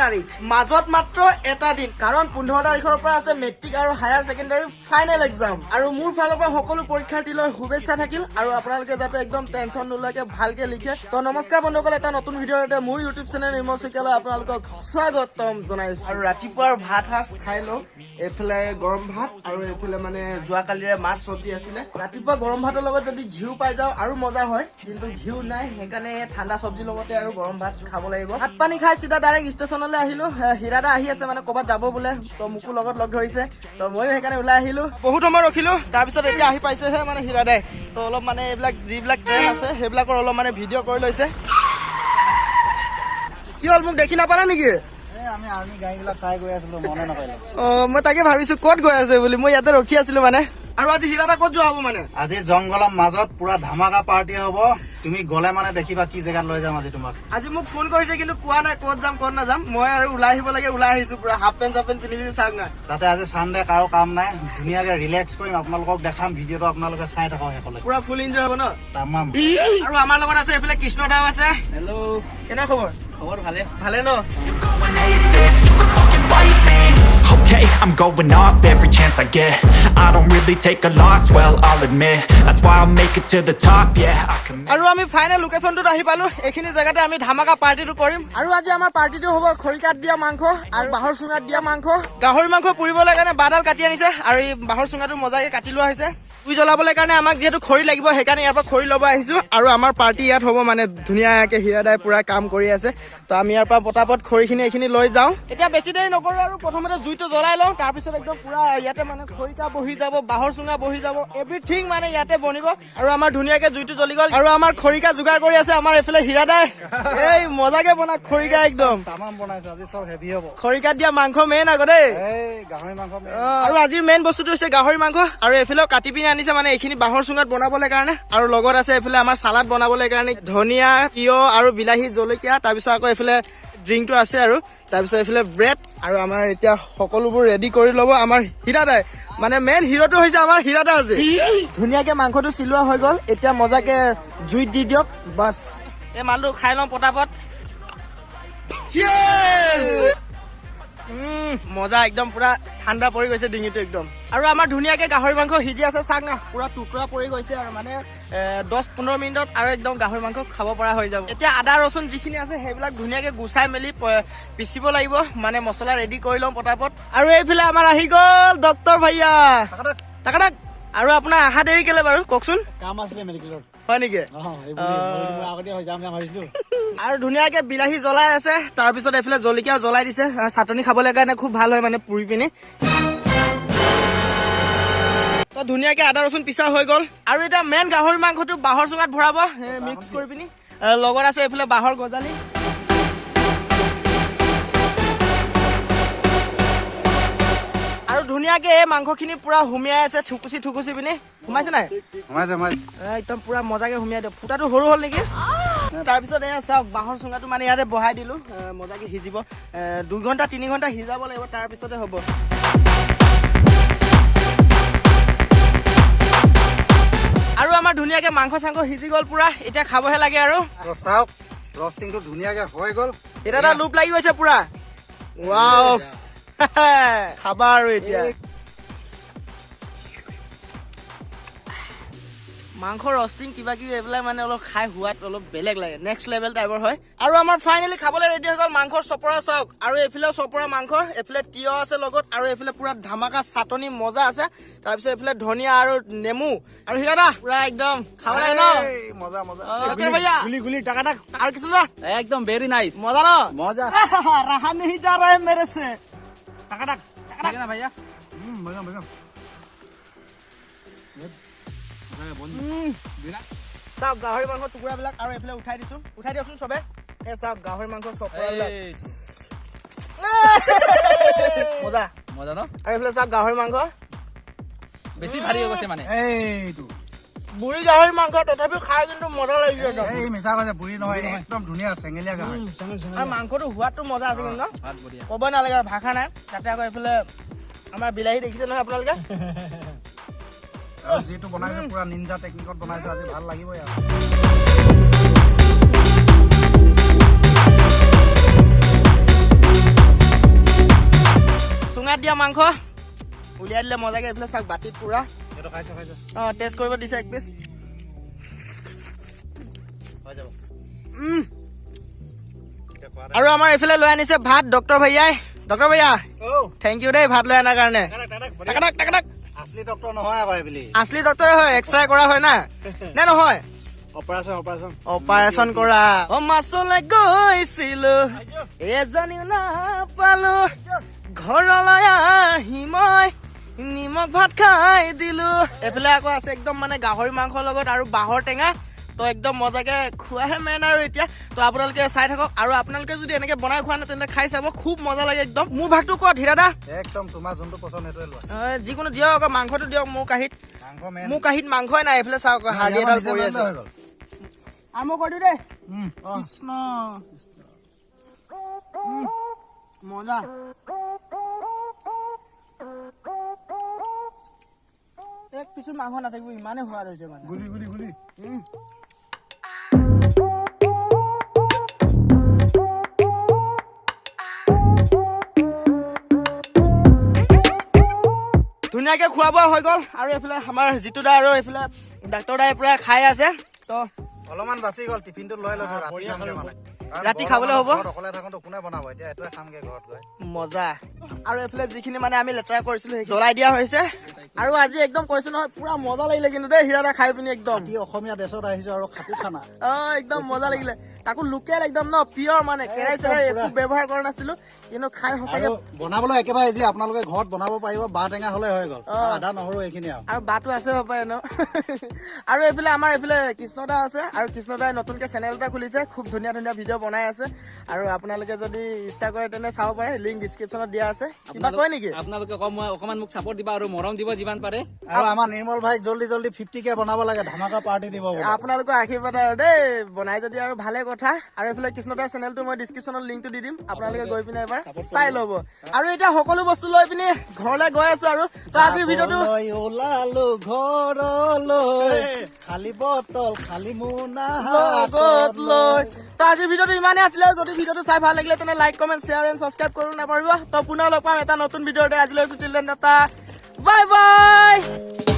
তাৰিখ মাজত মাত্ৰ এটা দিন কাৰণ 15 তাৰিখৰ পৰা আছে মেট্ৰিক আৰু হায়াৰ সেকেন্ডাৰী ফাইনেল এক্সাম আৰু মোৰ ফালৰ পৰা সকলো পৰীক্ষাৰ্থীলৈ শুভেচ্ছা থাকিল আৰু আপোনালোকে যাতে একদম টেনচন নলয়কে ভালকে লিখে তো নমস্কাৰ বন্ধুসকল এটা নতুন ভিডিঅ'তে মোৰ ইউটিউব চেনেল নিৰ্মল শইকীয়ালৈ আপোনালোকক স্বাগতম জনাইছো আৰু ৰাতিপুৱাৰ ভাত সাজ খাই লওঁ এফালে গৰম ভাত আৰু এফালে মানে যোৱাকালিৰে মাছ চব্জি আছিলে ৰাতিপুৱা গৰম ভাতৰ লগত যদি ঘিউ পাই যাওঁ আৰু মজা হয় কিন্তু ঘিউ নাই সেইকাৰণে ঠাণ্ডা চব্জিৰ লগতে আৰু গৰম ভাত খাব লাগিব ভাত পানী খাই সিধা ডাইৰেক্ট ষ্টেচনলৈ আহিলো হিৰাদা আহি আছে মানে ক'ৰবাত যাব বোলে তো মোকো লগত লগ ধৰিছে তো ময়ো সেইকাৰণে ওলাই আহিলো বহুত সময় ৰখিলো তাৰপিছত এতিয়া আহি পাইছেহে মানে হিৰাদাই তো অলপ মানে এইবিলাক যিবিলাক ট্ৰেইন আছে সেইবিলাকৰ অলপ মানে ভিডিঅ' কৰি লৈছে কি হ'ল মোক দেখি নাপালা নেকি আমি আৰ্মি গাড়ীবিলাক চাই গৈ আছিলো মনে নকৰিলে মই তাকে ভাবিছো ক'ত গৈ আছে বুলি মই ইয়াতে ৰখি আছিলো মানে আৰু আজি হিৰাদা ক'ত যোৱা হ'ব মানে আজি জংগলৰ মাজত পুৰা ধামাকা পাৰ্টি হ'ব তুমি গলে মানে দেখিবা কি জেগাত লৈ যাম আজি তোমাক আজি মোক ফোন কৰিছে কিন্তু কোৱা নাই ক'ত যাম ক'ত নাযাম মই আৰু ওলাই আহিব লাগে ওলাই আহিছো পুৰা হাফ পেণ্ট পিন্ধি চাওক না তাতে আজি চানডে কাৰো কাম নাই ধুনীয়াকে ৰিলেক্স কৰিম আপোনালোকক দেখাম ভিডিঅ'টো আপোনালোকে চাই থাকক শেষলৈ পুৰা ফুল এনজয় হ'ব ন তামাম আৰু আমাৰ লগত আছে এইফালে কৃষ্ণ দাও আছে হেল্ল' কেনে খবৰ খবৰ ভালে ভালে ন Okay, I'm going off every chance I get. I don't really take a loss, well, I'll admit. That's why I'll make it to the top, yeah, I commit. আৰু আমি ফাইনেল লোকেশনটোত আহি পালো এইখিনি জেগাতে আমি ধামাকা পাৰ্টিটো কৰিম আৰু আজি আমাৰ পাৰ্টিটো হ'ব খৰিকাত দিয়া মাংস আৰু বাঁহৰ চুঙাত দিয়া মাংস গাহৰি মাংস পুৰিবলৈ কাৰণে বাদাল কাটি আনিছে আৰু এই বাঁহৰ চুঙাটো মজাকে কাটি লোৱা হৈছে জুই জ্বলাবলৈ কাৰণে আমাক যিহেতু খৰি লাগিব সেইকাৰণে ইয়াৰ পৰা খৰি ল'ব আহিছো আৰু আমাৰ পাৰ্টি ইয়াত হ'ব মানে ধুনীয়াকে হিৰাদাই পুৰা কাম কৰি আছে তো আমি ইয়াৰ পৰা পটাপট খৰিখিনি এইখিনি লৈ যাওঁ এতিয়া বেছি দেৰি নকৰো আৰু প্ৰথমতে জুইটো জ্বলাই লওঁ তাৰপিছত একদম পুৰা ইয়াতে মানে খৰিকা বহি যাব বাঁহৰ চুঙা বহি যাব এভৰিথিং মানে ইয়াতে বনিব আৰু আমাৰ ধুনীয়াকে জুইটো জ্বলি গ'ল আৰু আমাৰ খৰিকা যোগাৰ কৰি আছে আমাৰ এইফালে হিৰাদাই এই মজাকে বনা খৰিকা একদম তামাম বনাইছো আজি চব হেভি হ'ব খৰিকাত দিয়া মাংস মেইন আগতে এই গাহৰি মাংস আৰু আজিৰ মেইন বস্তুটো হৈছে গাহৰি মাংস আৰু এইফালেও কাটি পিনে আনিছে মানে এইখিনি বাঁহৰ চুঙাত বনাবলৈ কাৰণে আৰু লগত আছে এইফালে আমাৰ চালাড বনাবলৈ কাৰণে ধনিয়া তিয়হ আৰু বিলাহী জলকীয়া তাৰপিছত আকৌ এইফালে ড্ৰিংকটো আছে আৰু তাৰপিছত এইফালে ব্ৰেড আৰু আমাৰ এতিয়া সকলোবোৰ ৰেডি কৰি ল'ব আমাৰ হিৰাদাই মানে মেইন হিৰোটো হৈছে আমাৰ হিৰাদা আজি ধুনীয়াকে মাংসটো চিলোৱা হৈ গ'ল এতিয়া মজাকে জুইত দি দিয়ক বাছ এই মালটো খাই লওঁ পটাপট মজা একদম পুৰা ঠাণ্ডা পৰি গৈছে ডিঙিটো একদম আৰু আমাৰ ধুনীয়াকে গাহৰি মাংস সিজি আছে চাওক না পুৰা টুকুৰা পৰি গৈছে আৰু মানে 10-15 মিনিটত আৰু একদম গাহৰি মাংস খাব পৰা হৈ যাব এতিয়া আদা ৰচুন যিখিনি আছে সেইবিলাক ধুনীয়াকে গুচাই মেলি পিচিব লাগিব মানে মছলা ৰেডি কৰি লওঁ পটাপট আৰু এইফালে আমাৰ আহি গ'ল ডক্তৰ ভাইয়া টাকাটাক আৰু আপোনাৰ আহা দেৰি কেলে বাৰু কওকচোন কাম আছিলে মেডিকেলত হয় নেকি আৰু ধুনীয়াকে বিলাহী জ্বলাই আছে তাৰপিছত এইফালে জলকীয়া জ্বলাই দিছে চাটনি খাবলৈ কাৰণে খুব ভাল হয় মানে পুৰি পিনি তো ধুনীয়াকে আদা ৰচুন পিছা হৈ গ'ল আৰু এতিয়া মেইন গাহৰি মাংসটো বাঁহৰ চুঙাত ভৰাব মিক্স কৰি পিনি লগত আছে এইফালে বাঁহৰ গজালি আৰু ধুনীয়াকে এই মাংসখিনি পুৰা হুমিয়াই আছে থুকুচি পিনি সোমাইছে নাই একদম পুৰা মজাকে হুমিয়াই দিয়ক ফুটাটো সৰু হ'ল নেকি তাৰপিছত এয়া চাওক বাঁহৰ চুঙাটো মানে ইয়াতে বহাই দিলো মজাকে সিজিব 2 ঘণ্টা 3 ঘণ্টা সিজাব লাগিব তাৰপিছতে হ'ব আৰু আমাৰ ধুনীয়াকে মাংস চাংস সিজি গ'ল পুৰা এতিয়া খাবহে লাগে আৰু চাওক ৰষ্টিংটো ধুনীয়াকে হৈ গ'ল এটা এটা লুপ লাগি গৈছে পুৰা ৱাও খাবা আৰু এতিয়া মাংস ৰষ্টিং কিবা কিবি এইবিলাক মানে অলপ খাই হোৱাত অলপ বেলেগ লাগে নেক্সট লেভেল টাইপৰ হয় আৰু আমাৰ ফাইনেলি খাবলৈ ৰেডি হৈ গ'ল মাংসৰ চপৰা চাওক আৰু এইফালে চপৰা মাংস এইফালে তিয়হ আছে লগত আৰু এইফালে পুৰা ধামাকা চাটনি মজা আছে তাৰপিছত এইফালে ধনিয়া আৰু নেমু আৰু হিৰাদা পুৰা একদম খাব লাগে ন মজা গুলি টাকাটাক আৰু কিছু না একদম ভেরি নাইস মজা ন মজা रहा नहीं जा रहा है मेरे से টাকাটাক ठीक है ना भैया চাওক গাহৰি মাংস টুকুৰাবিলাক আৰু এইফালে উঠাই দিয়কচোন চবে এই চাওক গাহৰি মাংস চপৰাবিলাক মজা মজা ন আৰু এইফালে চাওক গাহৰি মাংস বেছি ভাৰী হৈ গৈছে মানে এইটো বুঢ়ী গাহৰি মাংস তথাপিও খাই কিন্তু মজা লাগিছে এই মিছা কৈছে বুঢ়ী নহয় একদম ধুনীয়া চেঙেলীয়া গাহৰি আৰু মাংসটো সোৱাদটো মজা আছে কিন্তু ভাত বঢ়িয়া ক'ব নালাগে আৰু ভাষা নাই তাতে আকৌ এইফালে আমাৰ বিলাহী দেখিছে নহয় আপোনালোকে আৰু যেটো বনাইছে পুৰা নিনজা টেকনিকত বনাইছে আজি ভাল লাগিব ইয়াৰ চুঙাত দিয়া মাংস উলিয়াই দিলে মজাকে এইফালে চাওক বাটিত পুৰা এইটো খাইছ খাইছ টেষ্ট কৰিব দিছে এক পিচ হৈ যাব আৰু আমাৰ এইফালে লৈ আনিছে ভাত ডক্টৰ ভাইয়াই ডক্টৰ ভাইয়া থেংক ইউ দেই ভাত লৈ অনাৰ কাৰণে আছলি ডক্টৰ নহয় আকৌ বুলি আছলি ডক্টৰে হয় এক্সৰে কৰা হয় না নে নহয় অপাৰেচন কৰা মাছলৈ গৈছিলো এজনীও নাপালো ঘৰলৈ আহি মই নিমখ ভাত খাই দিলো এইফালে আকৌ আছে একদম মানে গাহৰি মাংসৰ লগত আৰু বাঁহৰ টেঙা তো একদম মজাকে খোৱাহে মেইন আৰু এতিয়া তো আপোনালোকে চাই থাকক আৰু আপোনালোকে যদি এনেকে বনাই খোৱা নাই তেন্তে খাই চাব খুব মজা লাগে একদম মোৰ ভাগটো ক'ত হীৰাদা একদম তোমাৰ যোনটো পছন্দ সেইটোৱে লোৱা যিকোনো দিয়ক আকৌ মাংসটো দিয়ক মোৰ কাঁহীত মাংস মেইন মোৰ কাঁহীত মাংসই নাই এইফালে চাওক হাৰ্ডি এডাল পৰি আছে আৰম্ভ কৰি দিওঁ দেই কৃষ্ণ মজা এক পিছত মাংস নাথাকিব ইমানে সোৱাদ হৈছে মানে গুলি ধুনীয়াকে খোৱা বোৱা হৈ গ'ল আৰু এইফালে আমাৰ জিতু দা আৰু এইফালে ডাক্তৰ দাই পুৰা খাই আছে তো অলপমান বাচি গ'ল টিফিনটো লৈ লৈছো ৰাতি খামগে মানে ৰাতি খাবলৈ হ'ব অকলে থাকোঁতে কোনে বনাব এতিয়া এইটোৱে খামগে ঘৰত গৈ মজা আৰু এইফালে যিখিনি মানে আমি লেতেৰা কৰিছিলো জ্বলাই দিয়া হৈছে আৰু আজি একদম কৈছো নহয় পুৰা মজা লাগিলে কিন্তু দেই হীৰাদা খাই পিনি একদম অসমীয়া ড্ৰেছত আহিছো আৰু খাটি খানা একদম মজা লাগিলে তাকো লোকেল একদম ন পিয়ৰ মানে কেৰাই চেৰাই একো ব্যৱহাৰ কৰা নাছিলো কিন্তু খাই সঁচাকে বনাবলৈ একেবাৰে ইজি আপোনালোকে ঘৰত বনাব পাৰিব বাঁহ টেঙা হলে হৈ গ'ল আদা নহৰু এইখিনি আৰু বাটো আছে হ'ব পাৰে ন আৰু এইফালে আমাৰ এইফালে কৃষ্ণদা আছে আৰু কৃষ্ণদাই নতুনকে চেনেল এটা খুলিছে খুব ধুনীয়া ধুনীয়া ভিডিঅ' বনাই আছে আৰু আপোনালোকে যদি ইচ্ছা কৰে তেনে চাব পাৰে লিংক ডিছক্ৰিপশ্যনত দিয়া আছে কিবা কয় নেকি আপোনালোকে অকমান মোক চাপৰ্ট দিবা আৰু মৰম দিব যিমান পাৰে আৰু আমাৰ নিৰ্মল ভাইক জল্দি 50K বনাব লাগে ধামাকা পাৰ্টি দিব আপোনালোকৰ আশীৰ্বাদ আৰু দেই বনাই যদি আৰু ভালে কথা আৰু এইফালে কৃষ্ণদাৰ চেনেলটো মই ডিছক্ৰিপশ্যনত লিংকটো দি দিম আপোনালোকে গৈ পিনে এবাৰ চাই ল'ব আৰু এতিয়া সকলো বস্তু লৈ পিনে ঘৰলৈ গৈ আছো আৰু তো আজিৰ ভিডিঅ'টো ওলালো ঘৰলৈ খালি বটল খালি মোনা লগত লৈ তো আজিৰ ভিডিঅ'টো ইমানেই আছিলে আৰু যদি ভিডিঅ'টো চাই ভাল লাগিলে তেনে like comment share and subscribe কৰিব নাপাহৰিব তো পুনৰ লগ পাম এটা নতুন ভিডিঅ'তে আজিলৈ চিল্ড্ৰেন এটা বাই বাই